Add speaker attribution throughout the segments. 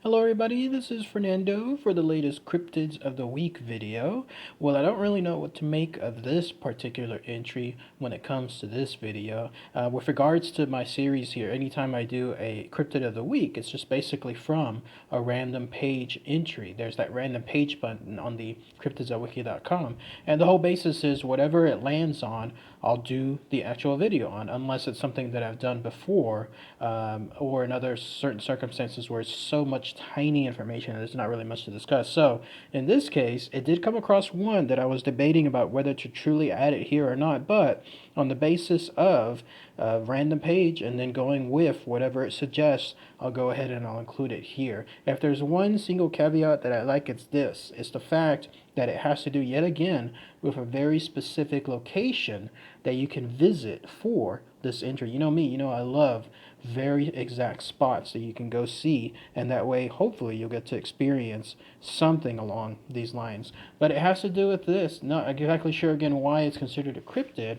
Speaker 1: Hello everybody, this is Fernando for the latest Cryptids of the Week video. Well, I don't really know what to make of this particular entry when it comes to this video. With regards to my series here, anytime I do a Cryptid of the Week, it's just basically from a random page entry. There's that random page button on the cryptidsofwiki.com, and the whole basis is whatever it lands on, I'll do the actual video on, unless it's something that I've done before, or in other certain circumstances where it's so much tiny information and there's not really much to discuss. So in this case, it did come across one that I was debating about whether to truly add it here or not, but on the basis of a random page and then going with whatever it suggests, I'll go ahead and I'll include it here. If there's one single caveat that I like, it's this. It's the fact that it has to do yet again with a very specific location that you can visit for this entry. You know me, I love very exact spots that you can go see, and that way hopefully you'll get to experience something along these lines. But it has to do with this. Not exactly sure again why it's considered a cryptid,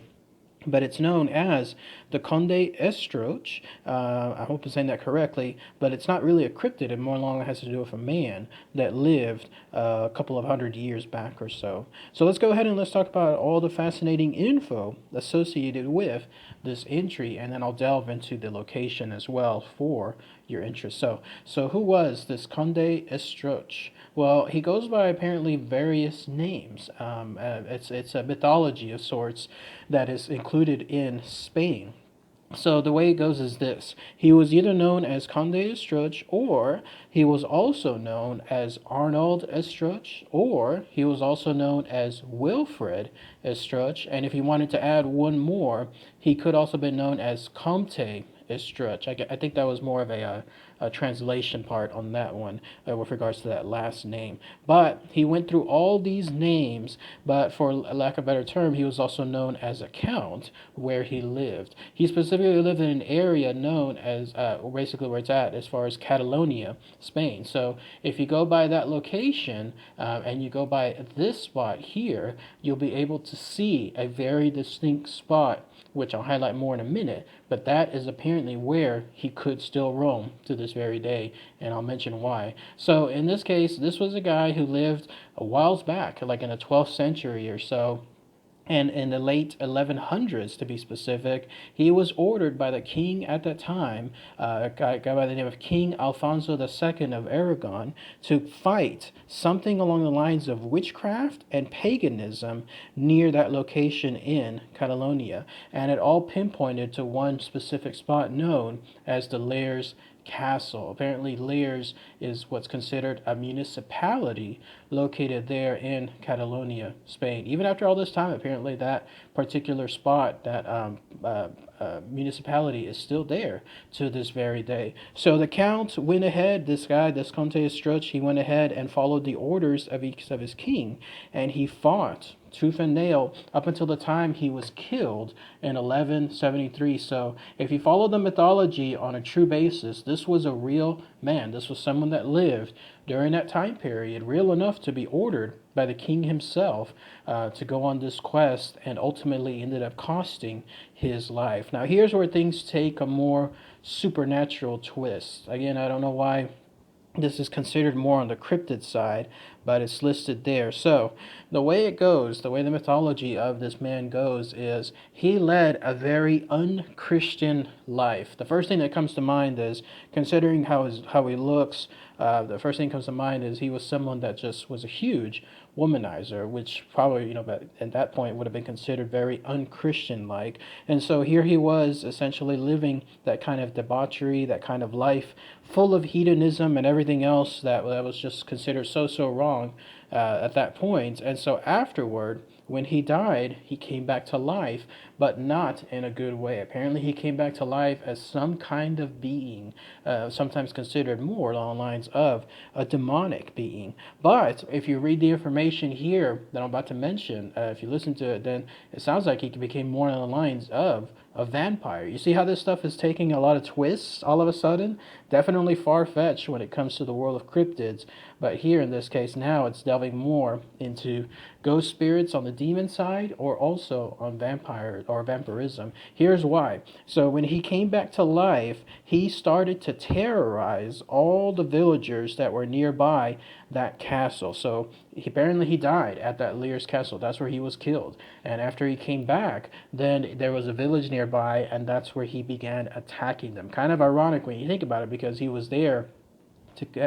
Speaker 1: but it's known as the Conde Estruch. I hope I'm saying that correctly, but it's not really a cryptid. It more long has to do with a man that lived a couple of 100 years back or so. So let's go ahead and let's talk about all the fascinating info associated with this entry, and then I'll delve into the location as well for your interest. So who was this Conde Estruch? Well, he goes by apparently various names. It's a mythology of sorts that is included in Spain. So the way it goes is this. He was either known as Conde Estruch, or he was also known as Arnold Estruch, or he was also known as Wilfred Estruch. And if he wanted to add one more, he could also have been known as Comte Estruch. I think that was more of a translation part on that one with regards to that last name. But he went through all these names, but for lack of a better term, he was also known as a count where he lived. He specifically lived in an area known as, basically where it's at, as far as Catalonia, Spain. So if you go by that location and you go by this spot here, you'll be able to see a very distinct spot, which I'll highlight more in a minute, but that is apparently where he could still roam to this very day, and I'll mention why. So in this case, this was a guy who lived a whiles back, like in the 12th century or so, and in the late 1100s, to be specific. He was ordered by the king at that time, a guy by the name of King Alfonso II of Aragon, to fight something along the lines of witchcraft and paganism near that location in Catalonia. And it all pinpointed to one specific spot known as the Llers Castle. Apparently, Llers is what's considered a municipality located there in Catalonia, Spain. Even after all this time, apparently that particular spot, that municipality, is still there to this very day. So the Count went ahead, this guy, this Conte Estruch, he went ahead and followed the orders of his king, and he fought tooth and nail up until the time he was killed in 1173. So if you follow the mythology on a true basis, this was a real man. This was someone that lived during that time period, real enough to be ordered by the king himself to go on this quest, and ultimately ended up costing his life. Now here's where things take a more supernatural twist. Again, I don't know why this is considered more on the cryptid side, but it's listed there. So the way it goes, the way the mythology of this man goes, is he led a very unchristian life. The first thing that comes to mind is, considering how he looks, the first thing that comes to mind is he was someone that just was a huge womanizer, which probably, at that point would have been considered very unchristian-like. And so here he was essentially living that kind of debauchery, that kind of life full of hedonism and everything else that was just considered so wrong at that point. And so afterward, when he died, he came back to life, but not in a good way. Apparently, he came back to life as some kind of being, sometimes considered more along the lines of a demonic being. But if you read the information here that I'm about to mention, if you listen to it, then it sounds like he became more along the lines of a vampire. You see how this stuff is taking a lot of twists all of a sudden? Definitely far-fetched when it comes to the world of cryptids, but here in this case now it's delving more into ghost spirits on the demon side, or also on vampire or vampirism. Here's why. So when he came back to life, he started to terrorize all the villagers that were nearby that castle. So apparently he died at that Llers castle. That's where he was killed. And after he came back, then there was a village nearby, and that's where he began attacking them. Kind of ironic when you think about it, because he was there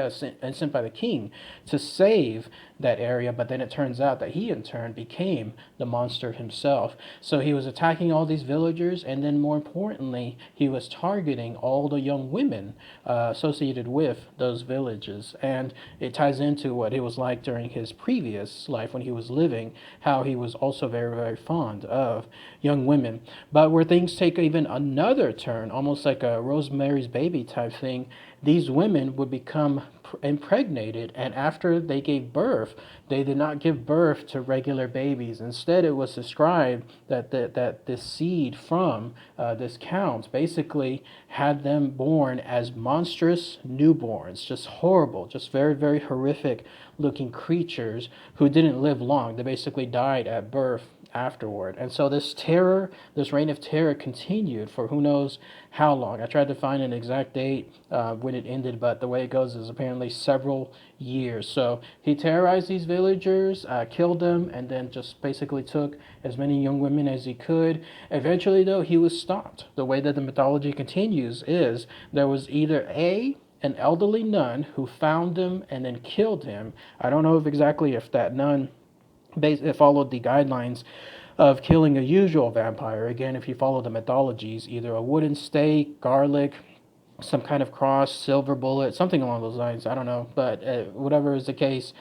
Speaker 1: sent by the king to save that area, but then it turns out that he in turn became the monster himself. So he was attacking all these villagers, and then more importantly, he was targeting all the young women associated with those villages. And it ties into what it was like during his previous life when he was living, how he was also very, very fond of young women. But where things take even another turn, almost like a Rosemary's Baby type thing, these women would become impregnated, and after they gave birth, they did not give birth to regular babies. Instead, it was described that this seed from this count basically had them born as monstrous newborns, just horrible, just very, very horrific looking creatures who didn't live long. They basically died at birth afterward. And so this terror, this reign of terror continued for who knows how long. I tried to find an exact date when it ended, but the way it goes is apparently several years. So he terrorized these villagers, killed them, and then just basically took as many young women as he could. Eventually, though, he was stopped. The way that the mythology continues is there was either an elderly nun who found him and then killed him. I don't know if that nun it followed the guidelines of killing a usual vampire. Again, if you follow the mythologies, either a wooden stake, garlic, some kind of cross, silver bullet, something along those lines. I don't know, but whatever is the case,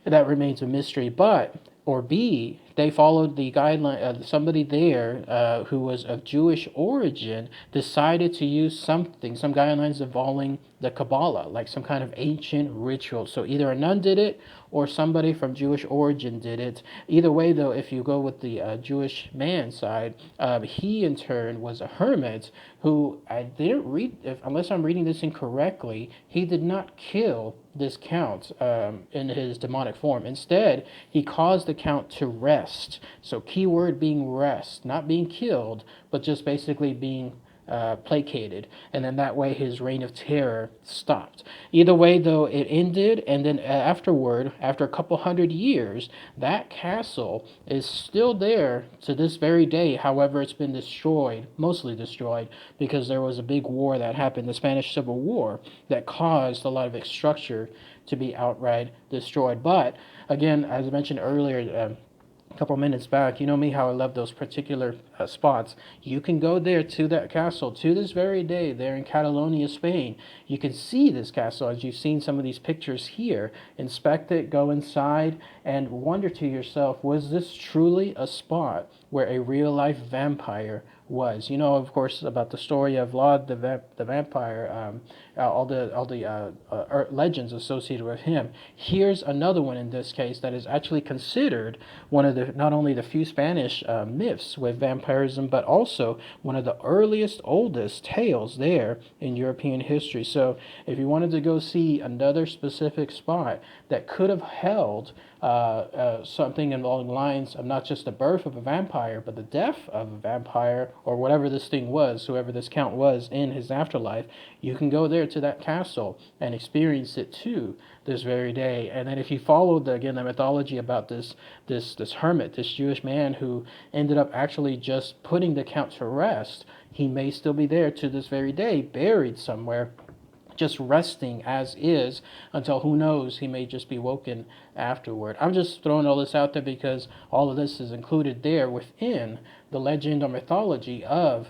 Speaker 1: that remains a mystery. But, or B, they followed the guideline. Somebody there who was of Jewish origin decided to use some guidelines involving the Kabbalah, like some kind of ancient ritual. So either a nun did it or somebody from Jewish origin did it. Either way, though, if you go with the Jewish man side, he in turn was a hermit who, I didn't read, unless I'm reading this incorrectly, he did not kill this count in his demonic form. Instead, he caused the count to rest. So keyword being rest, not being killed, but just basically being placated, and then that way his reign of terror stopped. Either way, though, it ended, and then afterward, after a couple hundred years, that castle is still there to this very day. However, it's been destroyed, mostly destroyed, because there was a big war that happened, the Spanish Civil War, that caused a lot of its structure to be outright destroyed. But again, as I mentioned earlier, a couple minutes back, you know me, how I love those particular spots. You can go there to that castle to this very day there in Catalonia, Spain. You can see this castle as you've seen some of these pictures here. Inspect it, go inside, and wonder to yourself, was this truly a spot where a real-life vampire was? You know, of course, about the story of Vlad the vampire, all the legends associated with him. Here's another one in this case that is actually considered one of the, not only the few Spanish myths with vampirism, but also one of the earliest, oldest tales there in European history. So if you wanted to go see another specific spot that could have held something along the lines of not just the birth of a vampire, but the death of a vampire, or whatever this thing was, whoever this count was in his afterlife, you can go there to that castle and experience it too this very day. And then if you follow the mythology about this hermit, this Jewish man who ended up actually just putting the count to rest, he may still be there to this very day, buried somewhere, just resting as is, until who knows, he may just be woken afterward. I'm just throwing all this out there because all of this is included there within the legend or mythology of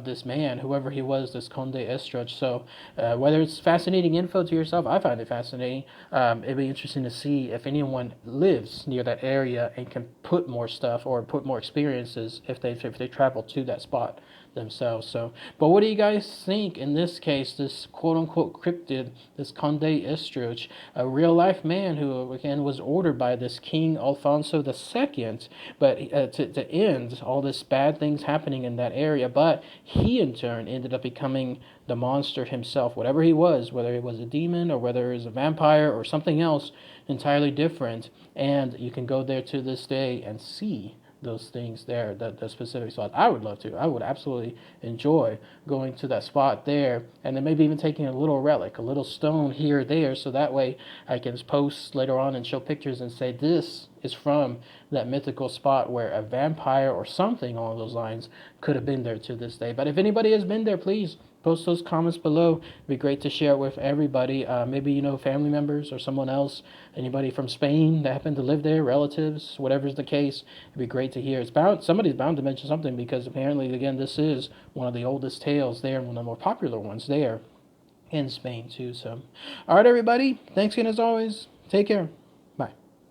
Speaker 1: this man, whoever he was, this Conde Estruch. So whether it's fascinating info to yourself, I find it fascinating. It'd be interesting to see if anyone lives near that area and can put more stuff or put more experiences if they travel to that spot themselves. So, but what do you guys think in this case, this quote-unquote cryptid, this Conde Estruch, a real-life man who again was ordered by this King Alfonso II, but to end all this bad things happening in that area, but he in turn ended up becoming the monster himself, whatever he was, whether it was a demon or whether it was a vampire or something else entirely different. And you can go there to this day and see those things there, the specific spot. I would love to. I would absolutely enjoy going to that spot there, and then maybe even taking a little relic, a little stone here or there, so that way I can post later on and show pictures and say this is from that mythical spot where a vampire or something along those lines could have been there to this day. But if anybody has been there, please post those comments below. It'd be great to share it with everybody. Maybe you know family members or someone else, anybody from Spain that happened to live there, relatives, whatever's the case. It'd be great to hear. Somebody's bound to mention something, because apparently, again, this is one of the oldest tales there and one of the more popular ones there in Spain too. So, all right, everybody. Thanks again as always. Take care.